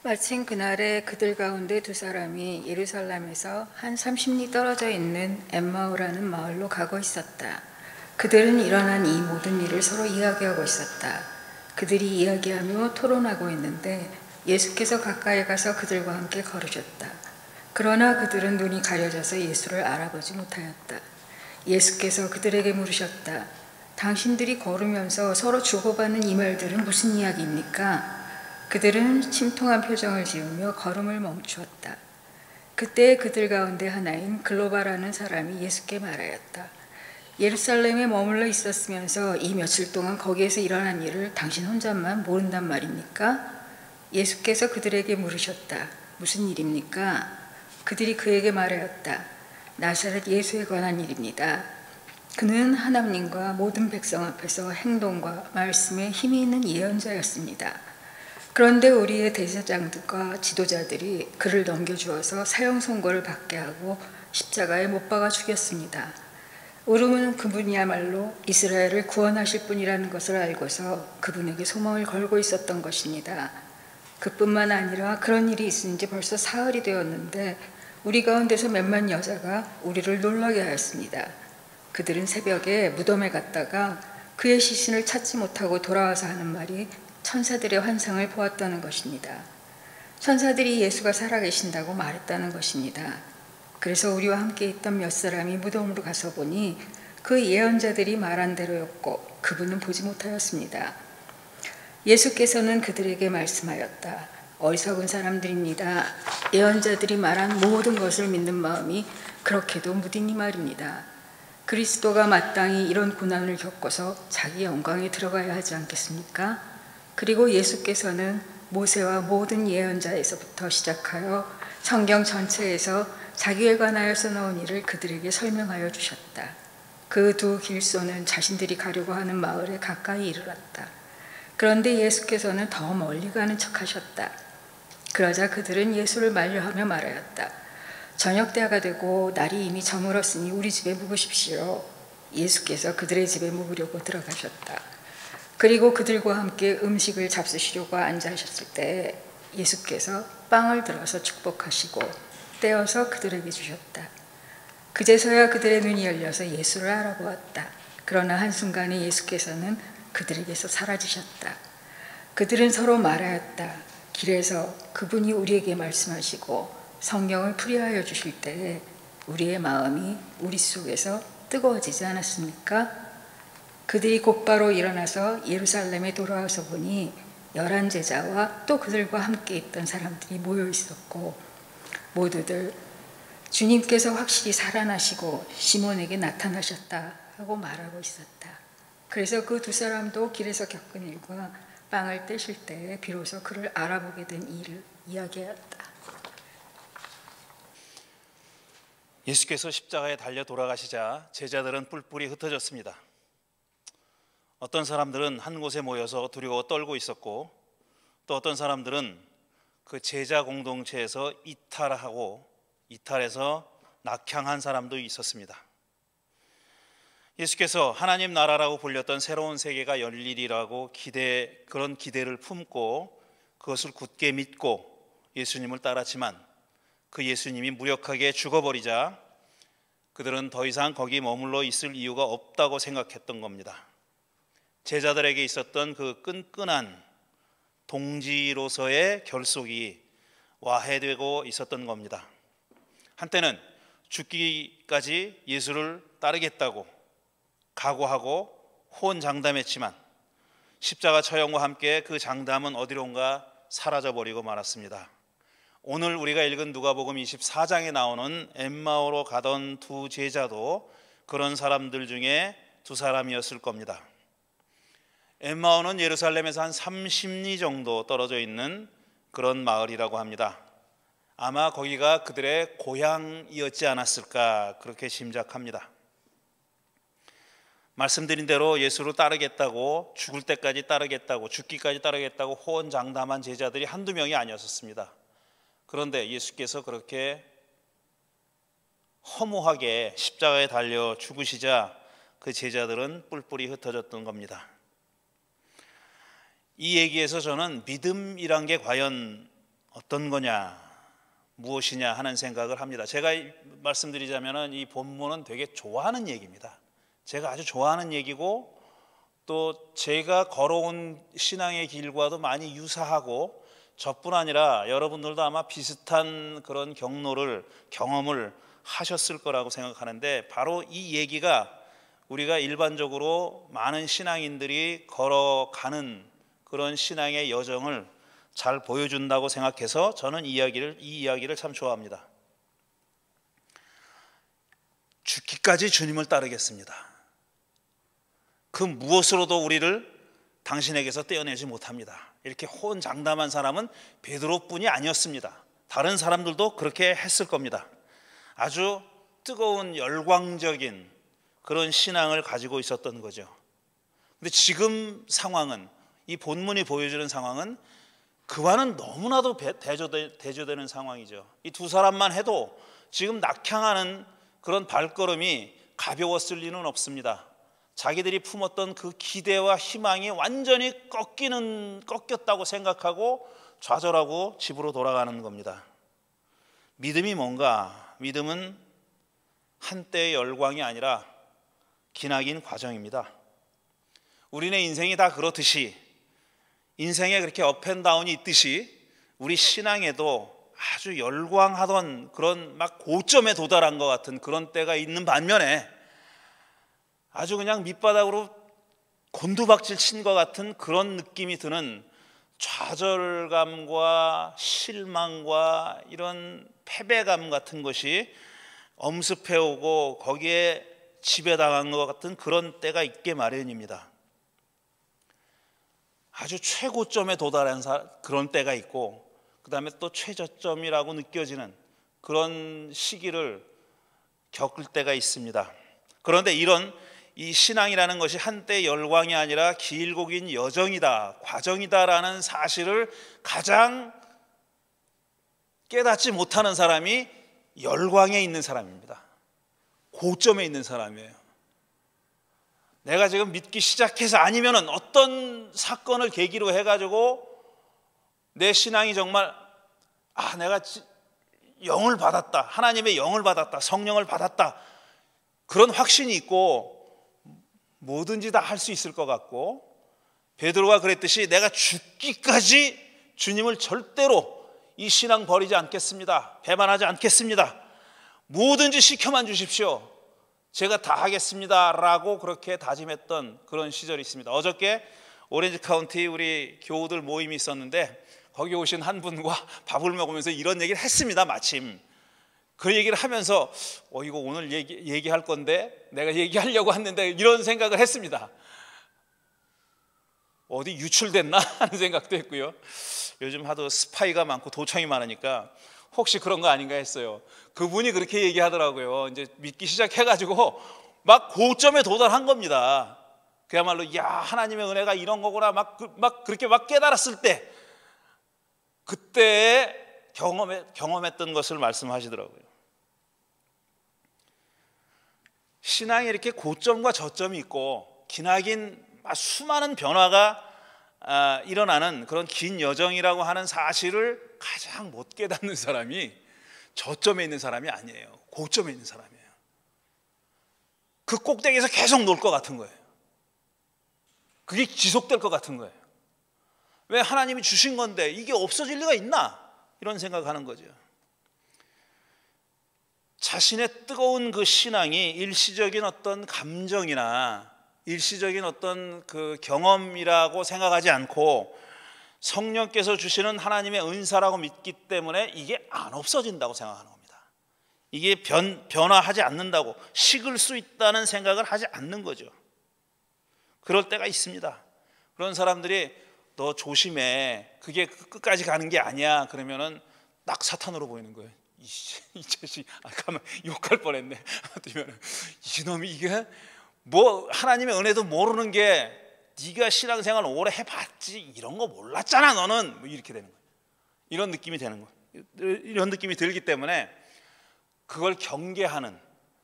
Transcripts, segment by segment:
마침 그날에 그들 가운데 두 사람이 예루살렘에서 한 30리 떨어져 있는 엠마오라는 마을로 가고 있었다. 그들은 일어난 이 모든 일을 서로 이야기하고 있었다. 그들이 이야기하며 토론하고 있는데 예수께서 가까이 가서 그들과 함께 걸으셨다. 그러나 그들은 눈이 가려져서 예수를 알아보지 못하였다. 예수께서 그들에게 물으셨다. 당신들이 걸으면서 서로 주고받는 이 말들은 무슨 이야기입니까? 그들은 침통한 표정을 지으며 걸음을 멈추었다. 그때 그들 가운데 하나인 글로바라는 사람이 예수께 말하였다. 예루살렘에 머물러 있었으면서 이 며칠 동안 거기에서 일어난 일을 당신 혼자만 모른단 말입니까? 예수께서 그들에게 물으셨다. 무슨 일입니까? 그들이 그에게 말하였다. 나사렛 예수에 관한 일입니다. 그는 하나님과 모든 백성 앞에서 행동과 말씀에 힘이 있는 예언자였습니다. 그런데 우리의 대제사장들과 지도자들이 그를 넘겨주어서 사형 선고를 받게 하고 십자가에 못 박아 죽였습니다. 우리는 그분이야말로 이스라엘을 구원하실 분이라는 것을 알고서 그분에게 소망을 걸고 있었던 것입니다. 그뿐만 아니라 그런 일이 있은 지 벌써 사흘이 되었는데 우리 가운데서 몇몇 여자가 우리를 놀라게 하였습니다. 그들은 새벽에 무덤에 갔다가 그의 시신을 찾지 못하고 돌아와서 하는 말이 천사들의 환상을 보았다는 것입니다. 천사들이 예수가 살아계신다고 말했다는 것입니다. 그래서 우리와 함께 있던 몇 사람이 무덤으로 가서 보니 그 예언자들이 말한 대로였고 그분은 보지 못하였습니다. 예수께서는 그들에게 말씀하였다. 어리석은 사람들입니다. 예언자들이 말한 모든 것을 믿는 마음이 그렇게도 무디니 말입니다. 그리스도가 마땅히 이런 고난을 겪어서 자기 영광에 들어가야 하지 않겠습니까? 그리고 예수께서는 모세와 모든 예언자에서부터 시작하여 성경 전체에서 자기에 관하여 써놓은 일을 그들에게 설명하여 주셨다. 그 두 길소는 자신들이 가려고 하는 마을에 가까이 이르렀다. 그런데 예수께서는 더 멀리 가는 척하셨다. 그러자 그들은 예수를 만류하며 말하였다. 저녁 때가 되고 날이 이미 저물었으니 우리 집에 묵으십시오. 예수께서 그들의 집에 묵으려고 들어가셨다. 그리고 그들과 함께 음식을 잡수시려고 앉으셨을 때 예수께서 빵을 들어서 축복하시고 떼어서 그들에게 주셨다. 그제서야 그들의 눈이 열려서 예수를 알아보았다. 그러나 한순간에 예수께서는 그들에게서 사라지셨다. 그들은 서로 말하였다. 길에서 그분이 우리에게 말씀하시고 성경을 풀이하여 주실 때에 우리의 마음이 우리 속에서 뜨거워지지 않았습니까? 그들이 곧바로 일어나서 예루살렘에 돌아와서 보니 11 제자와 또 그들과 함께 있던 사람들이 모여 있었고 모두들 주님께서 확실히 살아나시고 시몬에게 나타나셨다 하고 말하고 있었다. 그래서 그 두 사람도 길에서 겪은 일과 빵을 떼실 때 비로소 그를 알아보게 된 일을 이야기하였다. 예수께서 십자가에 달려 돌아가시자 제자들은 뿔뿔이 흩어졌습니다. 어떤 사람들은 한 곳에 모여서 두려워 떨고 있었고 또 어떤 사람들은 그 제자 공동체에서 이탈해서 낙향한 사람도 있었습니다. 예수께서 하나님 나라라고 불렸던 새로운 세계가 열리리라고 그런 기대를 품고 그것을 굳게 믿고 예수님을 따랐지만 그 예수님이 무력하게 죽어버리자 그들은 더 이상 거기 머물러 있을 이유가 없다고 생각했던 겁니다. 제자들에게 있었던 그 끈끈한 동지로서의 결속이 와해되고 있었던 겁니다. 한때는 죽기까지 예수를 따르겠다고 각오하고 호언장담했지만 십자가 처형과 함께 그 장담은 어디론가 사라져버리고 말았습니다. 오늘 우리가 읽은 누가복음 24장에 나오는 엠마오로 가던 두 제자도 그런 사람들 중에 두 사람이었을 겁니다. 엠마오는 예루살렘에서 한 30리 정도 떨어져 있는 그런 마을이라고 합니다. 아마 거기가 그들의 고향이었지 않았을까 그렇게 짐작합니다. 말씀드린 대로 예수를 따르겠다고 죽을 때까지 따르겠다고 죽기까지 따르겠다고 호언장담한 제자들이 한두 명이 아니었습니다. 그런데 예수께서 그렇게 허무하게 십자가에 달려 죽으시자 그 제자들은 뿔뿔이 흩어졌던 겁니다. 이 얘기에서 저는 믿음이란 게 과연 어떤 거냐, 무엇이냐 하는 생각을 합니다. 제가 말씀드리자면 이 본문은 되게 좋아하는 얘기입니다. 제가 아주 좋아하는 얘기고 또 제가 걸어온 신앙의 길과도 많이 유사하고 저뿐 아니라 여러분들도 아마 비슷한 그런 경험을 하셨을 거라고 생각하는데, 바로 이 얘기가 우리가 일반적으로 많은 신앙인들이 걸어가는 그런 신앙의 여정을 잘 보여준다고 생각해서 저는 이 이야기를 참 좋아합니다. 죽기까지 주님을 따르겠습니다. 그 무엇으로도 우리를 당신에게서 떼어내지 못합니다. 이렇게 호언장담한 사람은 베드로뿐이 아니었습니다. 다른 사람들도 그렇게 했을 겁니다. 아주 뜨거운 열광적인 그런 신앙을 가지고 있었던 거죠. 근데 지금 상황은, 이 본문이 보여주는 상황은 그와는 너무나도 대조되는 상황이죠. 이 두 사람만 해도 지금 낙향하는 그런 발걸음이 가벼웠을 리는 없습니다. 자기들이 품었던 그 기대와 희망이 완전히 꺾였다고 생각하고 좌절하고 집으로 돌아가는 겁니다. 믿음이 뭔가? 믿음은 한때의 열광이 아니라 기나긴 과정입니다. 우리네 인생이 다 그렇듯이, 인생에 그렇게 업앤다운이 있듯이 우리 신앙에도 아주 열광하던 그런 막 고점에 도달한 것 같은 그런 때가 있는 반면에 아주 그냥 밑바닥으로 곤두박질 친 것 같은 그런 느낌이 드는 좌절감과 실망과 이런 패배감 같은 것이 엄습해오고 거기에 지배당한 것 같은 그런 때가 있게 마련입니다. 아주 최고점에 도달한 그런 때가 있고, 그 다음에 또 최저점이라고 느껴지는 그런 시기를 겪을 때가 있습니다. 그런데 이 신앙이라는 것이 한때 열광이 아니라 길고 긴 여정이다, 과정이다라는 사실을 가장 깨닫지 못하는 사람이 열광에 있는 사람입니다. 고점에 있는 사람이에요. 내가 지금 믿기 시작해서 아니면은 어떤 사건을 계기로 해가지고 내 신앙이 정말 내가 영을 받았다, 하나님의 영을 받았다, 성령을 받았다, 그런 확신이 있고 뭐든지 다 할 수 있을 것 같고, 베드로가 그랬듯이 내가 죽기까지 주님을 절대로 이 신앙 버리지 않겠습니다, 배반하지 않겠습니다, 뭐든지 시켜만 주십시오, 제가 다 하겠습니다 라고 그렇게 다짐했던 그런 시절이 있습니다. 어저께 오렌지 카운티 우리 교우들 모임이 있었는데 거기 오신 한 분과 밥을 먹으면서 이런 얘기를 했습니다. 마침 그 얘기를 하면서 이거 오늘 얘기할 건데 내가 얘기하려고 했는데 이런 생각을 했습니다. 어디 유출됐나 하는 생각도 했고요. 요즘 하도 스파이가 많고 도청이 많으니까 혹시 그런 거 아닌가 했어요. 그분이 그렇게 얘기하더라고요. 이제 믿기 시작해가지고 막 고점에 도달한 겁니다. 그야말로 하나님의 은혜가 이런 거구나 막 그렇게 막 깨달았을 때, 그때 경험했던 것을 말씀하시더라고요. 신앙이 이렇게 고점과 저점이 있고 기나긴 수많은 변화가 일어나는 그런 긴 여정이라고 하는 사실을 가장 못 깨닫는 사람이 저점에 있는 사람이 아니에요. 고점에 있는 사람이에요. 그 꼭대기에서 계속 놀 것 같은 거예요. 그게 지속될 것 같은 거예요. 왜 하나님이 주신 건데 이게 없어질 리가 있나? 이런 생각하는 거죠. 자신의 뜨거운 그 신앙이 일시적인 어떤 감정이나 일시적인 어떤 그 경험이라고 생각하지 않고 성령께서 주시는 하나님의 은사라고 믿기 때문에 이게 안 없어진다고 생각하는 겁니다. 이게 변화하지 않는다고, 식을 수 있다는 생각을 하지 않는 거죠. 그럴 때가 있습니다. 그런 사람들이 너 조심해, 그게 끝까지 가는 게 아니야 그러면은 딱 사탄으로 보이는 거예요. 이 자식, 가만 욕할 뻔했네. 이놈이 이게 뭐 하나님의 은혜도 모르는 게, 네가 신앙생활 오래 해봤지 이런 거 몰랐잖아 너는, 뭐 이렇게 되는 거예요. 이런 느낌이 되는 거예요. 이런 느낌이 들기 때문에 그걸 경계하는,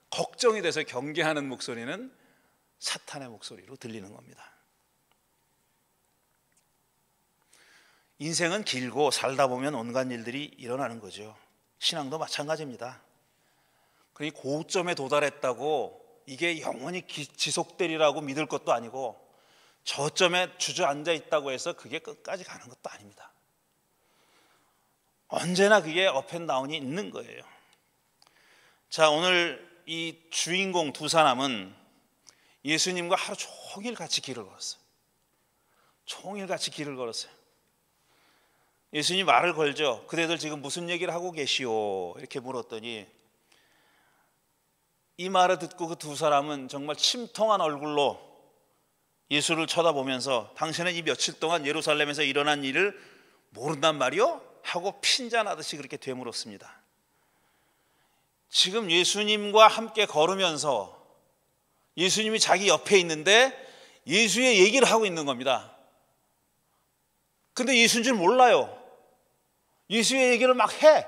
걱정이 돼서 경계하는 목소리는 사탄의 목소리로 들리는 겁니다. 인생은 길고 살다 보면 온갖 일들이 일어나는 거죠. 신앙도 마찬가지입니다. 그러니 고점에 도달했다고 이게 영원히 지속되리라고 믿을 것도 아니고 저점에 주저앉아 있다고 해서 그게 끝까지 가는 것도 아닙니다. 언제나 그게 업앤다운이 있는 거예요. 자, 오늘 이 주인공 두 사람은 예수님과 하루 종일 같이 길을 걸었어요. 종일 같이 길을 걸었어요. 예수님이 말을 걸죠. 그대들 지금 무슨 얘기를 하고 계시오? 이렇게 물었더니 이 말을 듣고 그 두 사람은 정말 침통한 얼굴로 예수를 쳐다보면서 당신은 이 며칠 동안 예루살렘에서 일어난 일을 모른단 말이요? 하고 핀잔하듯이 그렇게 되물었습니다. 지금 예수님과 함께 걸으면서 예수님이 자기 옆에 있는데 예수의 얘기를 하고 있는 겁니다. 근데 예수인 줄 몰라요. 예수의 얘기를 막 해.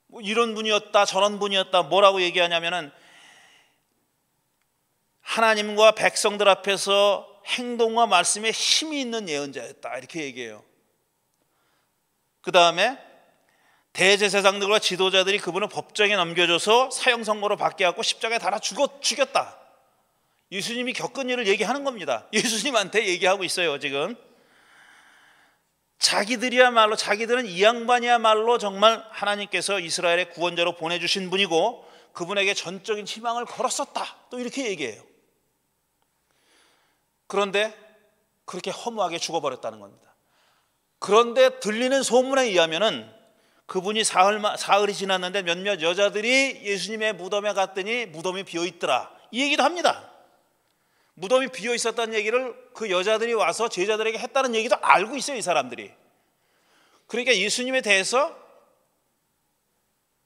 뭐 이런 분이었다 저런 분이었다. 뭐라고 얘기하냐면은 하나님과 백성들 앞에서 행동과 말씀에 힘이 있는 예언자였다 이렇게 얘기해요. 그 다음에 대제사장들과 지도자들이 그분을 법정에 넘겨줘서 사형 선고를 받게 하고 십자가에 달아 죽였다. 예수님이 겪은 일을 얘기하는 겁니다. 예수님한테 얘기하고 있어요. 지금 자기들은 이 양반이야말로 정말 하나님께서 이스라엘의 구원자로 보내주신 분이고 그분에게 전적인 희망을 걸었었다. 또 이렇게 얘기해요. 그런데 그렇게 허무하게 죽어버렸다는 겁니다. 그런데 들리는 소문에 의하면은 그분이 사흘이 지났는데 몇몇 여자들이 예수님의 무덤에 갔더니 무덤이 비어있더라 이 얘기도 합니다. 무덤이 비어있었다는 얘기를 그 여자들이 와서 제자들에게 했다는 얘기도 알고 있어요. 이 사람들이. 그러니까 예수님에 대해서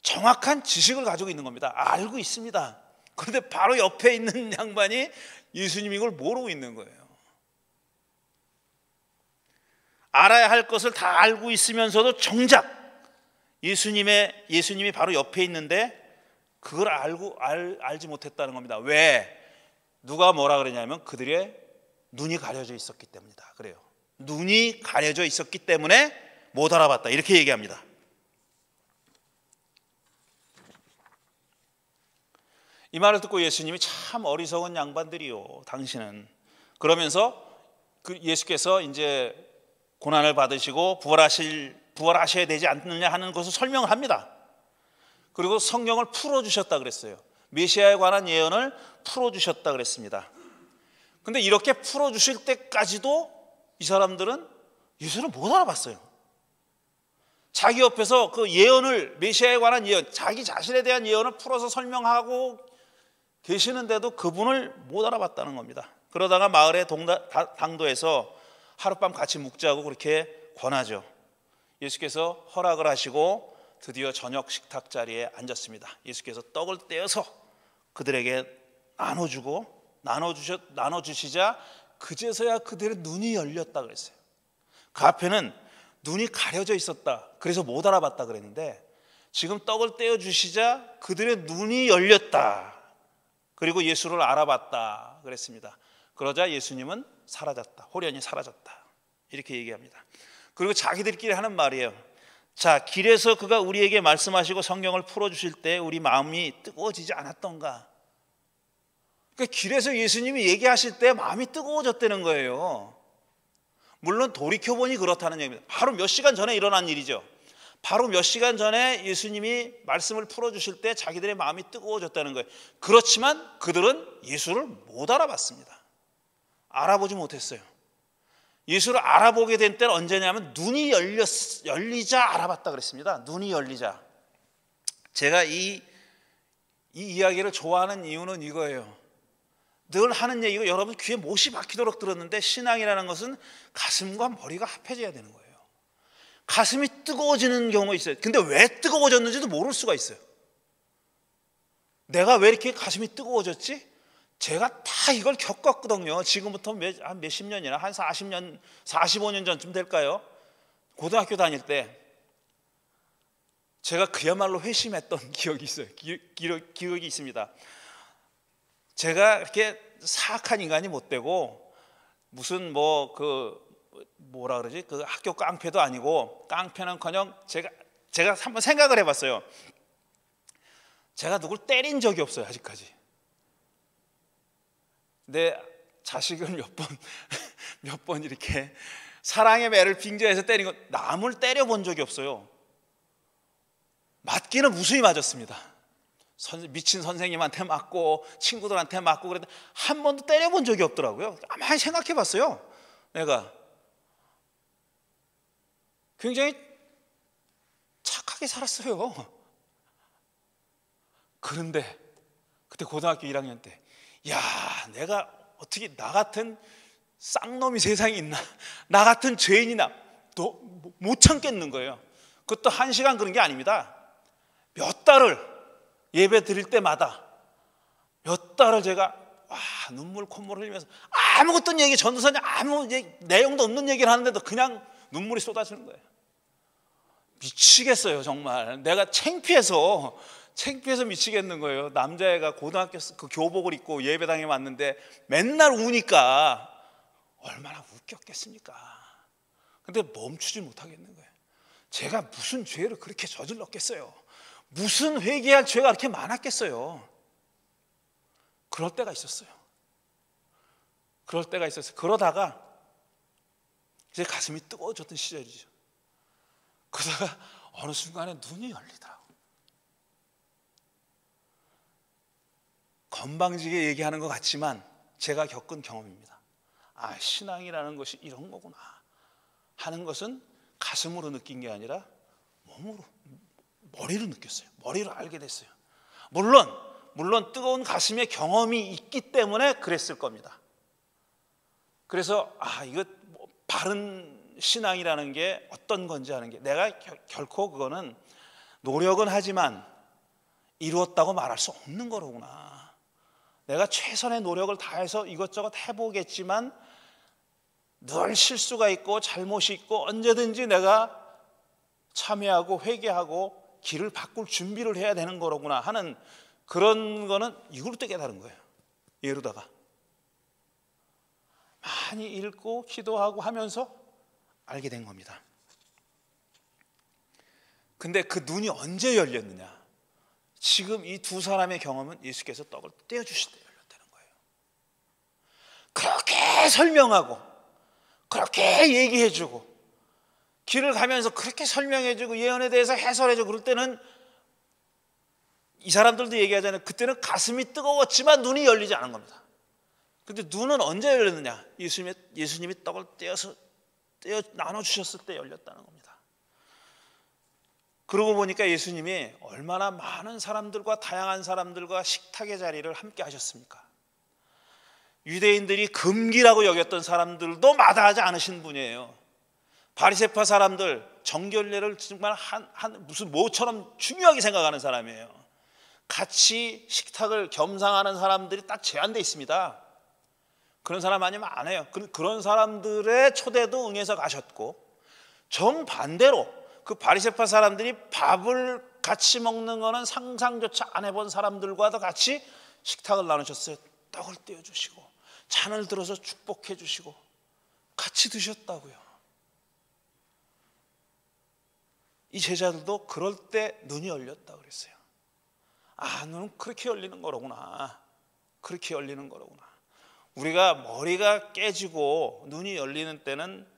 정확한 지식을 가지고 있는 겁니다. 알고 있습니다. 그런데 바로 옆에 있는 양반이 예수님이 이걸 모르고 있는 거예요. 알아야 할 것을 다 알고 있으면서도 정작 예수님이 바로 옆에 있는데 그걸 알지 못했다는 겁니다. 왜? 누가 뭐라 그러냐면 그들의 눈이 가려져 있었기 때문이다. 그래요. 눈이 가려져 있었기 때문에 못 알아봤다. 이렇게 얘기합니다. 이 말을 듣고 예수님이 참 어리석은 양반들이요. 당신은. 그러면서 예수께서 이제 고난을 받으시고 부활하셔야 되지 않느냐 하는 것을 설명을 합니다. 그리고 성경을 풀어주셨다 그랬어요. 메시아에 관한 예언을 풀어주셨다 그랬습니다. 근데 이렇게 풀어주실 때까지도 이 사람들은 예수를 못 알아봤어요. 자기 옆에서 그 예언을 메시아에 관한 예언, 자기 자신에 대한 예언을 풀어서 설명하고 계시는데도 그분을 못 알아봤다는 겁니다. 그러다가 마을의 당도에서 하룻밤 같이 묵자고 그렇게 권하죠. 예수께서 허락을 하시고 드디어 저녁 식탁 자리에 앉았습니다. 예수께서 떡을 떼어서 그들에게 나눠주시자 그제서야 그들의 눈이 열렸다 그랬어요. 그 앞에는 눈이 가려져 있었다. 그래서 못 알아봤다 그랬는데 지금 떡을 떼어주시자 그들의 눈이 열렸다. 그리고 예수를 알아봤다 그랬습니다. 그러자 예수님은 사라졌다. 호련히 사라졌다. 이렇게 얘기합니다. 그리고 자기들끼리 하는 말이에요. 자, 길에서 그가 우리에게 말씀하시고 성경을 풀어주실 때 우리 마음이 뜨거워지지 않았던가. 그러니까 길에서 예수님이 얘기하실 때 마음이 뜨거워졌다는 거예요. 물론 돌이켜보니 그렇다는 얘기입니다. 바로 몇 시간 전에 일어난 일이죠. 바로 몇 시간 전에 예수님이 말씀을 풀어주실 때 자기들의 마음이 뜨거워졌다는 거예요. 그렇지만 그들은 예수를 못 알아봤습니다. 알아보지 못했어요. 예수를 알아보게 된 때는 언제냐면 눈이 열리자 알아봤다 그랬습니다. 눈이 열리자. 제가 이 이야기를 좋아하는 이유는 이거예요. 늘 하는 얘기고 여러분 귀에 못이 박히도록 들었는데 신앙이라는 것은 가슴과 머리가 합해져야 되는 거예요. 가슴이 뜨거워지는 경우가 있어요. 근데 왜 뜨거워졌는지도 모를 수가 있어요. 내가 왜 이렇게 가슴이 뜨거워졌지? 제가 다 이걸 겪었거든요. 지금부터 한 몇십 년이나 한 40년, 45년 전쯤 될까요? 고등학교 다닐 때 제가 그야말로 회심했던 기억이 있어요. 기억이 있습니다. 제가 이렇게 사악한 인간이 못 되고 무슨 뭐라 그러지? 그 학교 깡패도 아니고, 깡패는커녕 제가 한번 생각을 해봤어요. 제가 누굴 때린 적이 없어요, 아직까지. 내 자식을 몇 번 이렇게 사랑의 매를 빙자해서 때린 거, 남을 때려본 적이 없어요. 맞기는 무수히 맞았습니다. 미친 선생님한테 맞고 친구들한테 맞고 그랬는데 한 번도 때려본 적이 없더라고요. 많이 생각해 봤어요. 내가 굉장히 착하게 살았어요. 그런데 그때 고등학교 1학년 때, 야, 내가 어떻게 나 같은 쌍놈이 세상에 있나, 나 같은 죄인이나 못 참겠는 거예요. 그것도 1시간 그런 게 아닙니다. 몇 달을 예배 드릴 때마다 몇 달을 제가 눈물 콧물 흘리면서 아무것도 전도사님 아무 내용도 없는 얘기를 하는데도 그냥 눈물이 쏟아지는 거예요. 미치겠어요, 정말. 내가 창피해서 미치겠는 거예요. 남자애가 고등학교 그 교복을 입고 예배당에 왔는데 맨날 우니까 얼마나 웃겼겠습니까? 근데 멈추지 못하겠는 거예요. 제가 무슨 죄를 그렇게 저질렀겠어요? 무슨 회개할 죄가 그렇게 많았겠어요? 그럴 때가 있었어요. 그러다가 제 가슴이 뜨거워졌던 시절이죠. 그러다가 어느 순간에 눈이 열리더라고요. 건방지게 얘기하는 것 같지만 제가 겪은 경험입니다. 신앙이라는 것이 이런 거구나 하는 것은 가슴으로 느낀 게 아니라 머리로 느꼈어요. 머리로 알게 됐어요. 물론 뜨거운 가슴에 경험이 있기 때문에 그랬을 겁니다. 그래서 이거 바른 신앙이라는 게 어떤 건지 하는 게, 내가 결코 그거는 노력은 하지만 이루었다고 말할 수 없는 거로구나. 내가 최선의 노력을 다해서 이것저것 해보겠지만 늘 실수가 있고 잘못이 있고 언제든지 내가 참회하고 회개하고 길을 바꿀 준비를 해야 되는 거로구나 하는 그런 거는 이걸로 또 깨달은 거예요. 예루다가 많이 읽고 기도하고 하면서 알게 된 겁니다. 근데 그 눈이 언제 열렸느냐? 지금 이 두 사람의 경험은 예수께서 떡을 떼어주실 때 열렸다는 거예요. 그렇게 설명하고 그렇게 얘기해주고 길을 가면서 그렇게 설명해주고 예언에 대해서 해설해주고 그럴 때는 이 사람들도 얘기하잖아요. 그때는 가슴이 뜨거웠지만 눈이 열리지 않은 겁니다. 근데 눈은 언제 열렸느냐? 예수님이 떡을 떼어 나눠주셨을 때 열렸다는 겁니다. 그러고 보니까 예수님이 얼마나 많은 사람들과 다양한 사람들과 식탁의 자리를 함께 하셨습니까? 유대인들이 금기라고 여겼던 사람들도 마다하지 않으신 분이에요. 바리새파 사람들, 정결례를 정말 무슨 뭐처럼 중요하게 생각하는 사람이에요. 같이 식탁을 겸상하는 사람들이 딱 제한되어 있습니다. 그런 사람 아니면 안 해요. 그런 사람들의 초대도 응해서 가셨고, 정반대로 그 바리새파 사람들이 밥을 같이 먹는 거는 상상조차 안 해본 사람들과도 같이 식탁을 나누셨어요. 떡을 떼어주시고 잔을 들어서 축복해 주시고 같이 드셨다고요. 이 제자들도 그럴 때 눈이 열렸다고 그랬어요. 눈은 그렇게 열리는 거로구나. 그렇게 열리는 거로구나. 우리가 머리가 깨지고 눈이 열리는 때는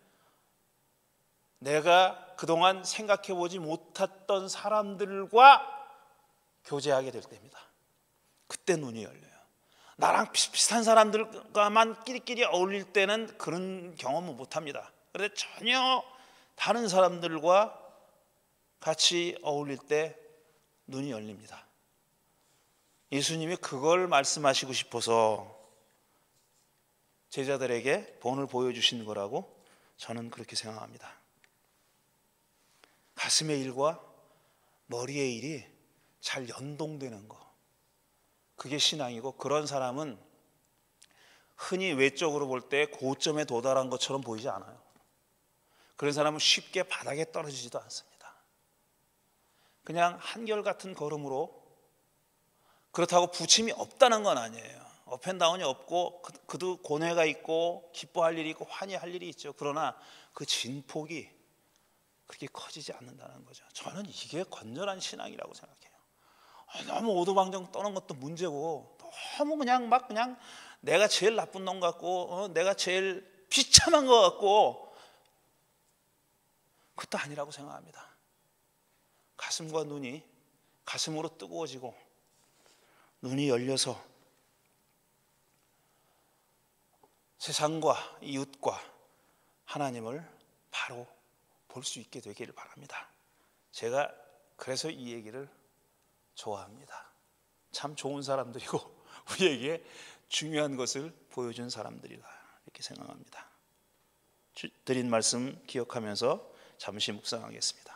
내가 그동안 생각해보지 못했던 사람들과 교제하게 될 때입니다. 그때 눈이 열려요. 나랑 비슷한 사람들과만 끼리끼리 어울릴 때는 그런 경험은 못합니다. 그런데 전혀 다른 사람들과 같이 어울릴 때 눈이 열립니다. 예수님이 그걸 말씀하시고 싶어서 제자들에게 본을 보여주신 거라고 저는 그렇게 생각합니다. 가슴의 일과 머리의 일이 잘 연동되는 거, 그게 신앙이고, 그런 사람은 흔히 외적으로 볼 때 고점에 도달한 것처럼 보이지 않아요. 그런 사람은 쉽게 바닥에 떨어지지도 않습니다. 그냥 한결같은 걸음으로, 그렇다고 부침이 없다는 건 아니에요. 업앤다운이 없고 그도 고뇌가 있고 기뻐할 일이 있고 환희할 일이 있죠. 그러나 그 진폭이 그렇게 커지지 않는다는 거죠. 저는 이게 건전한 신앙이라고 생각해요. 너무 오도방정 떠는 것도 문제고, 너무 그냥 내가 제일 나쁜 놈 같고 내가 제일 비참한 것 같고, 그것도 아니라고 생각합니다. 가슴과 눈이 가슴으로 뜨거워지고 눈이 열려서 세상과 이웃과 하나님을 바로 볼 수 있게 되기를 바랍니다. 제가 그래서 이 얘기를 좋아합니다. 참 좋은 사람들이고 우리에게 중요한 것을 보여준 사람들이다, 이렇게 생각합니다. 드린 말씀 기억하면서 잠시 묵상하겠습니다.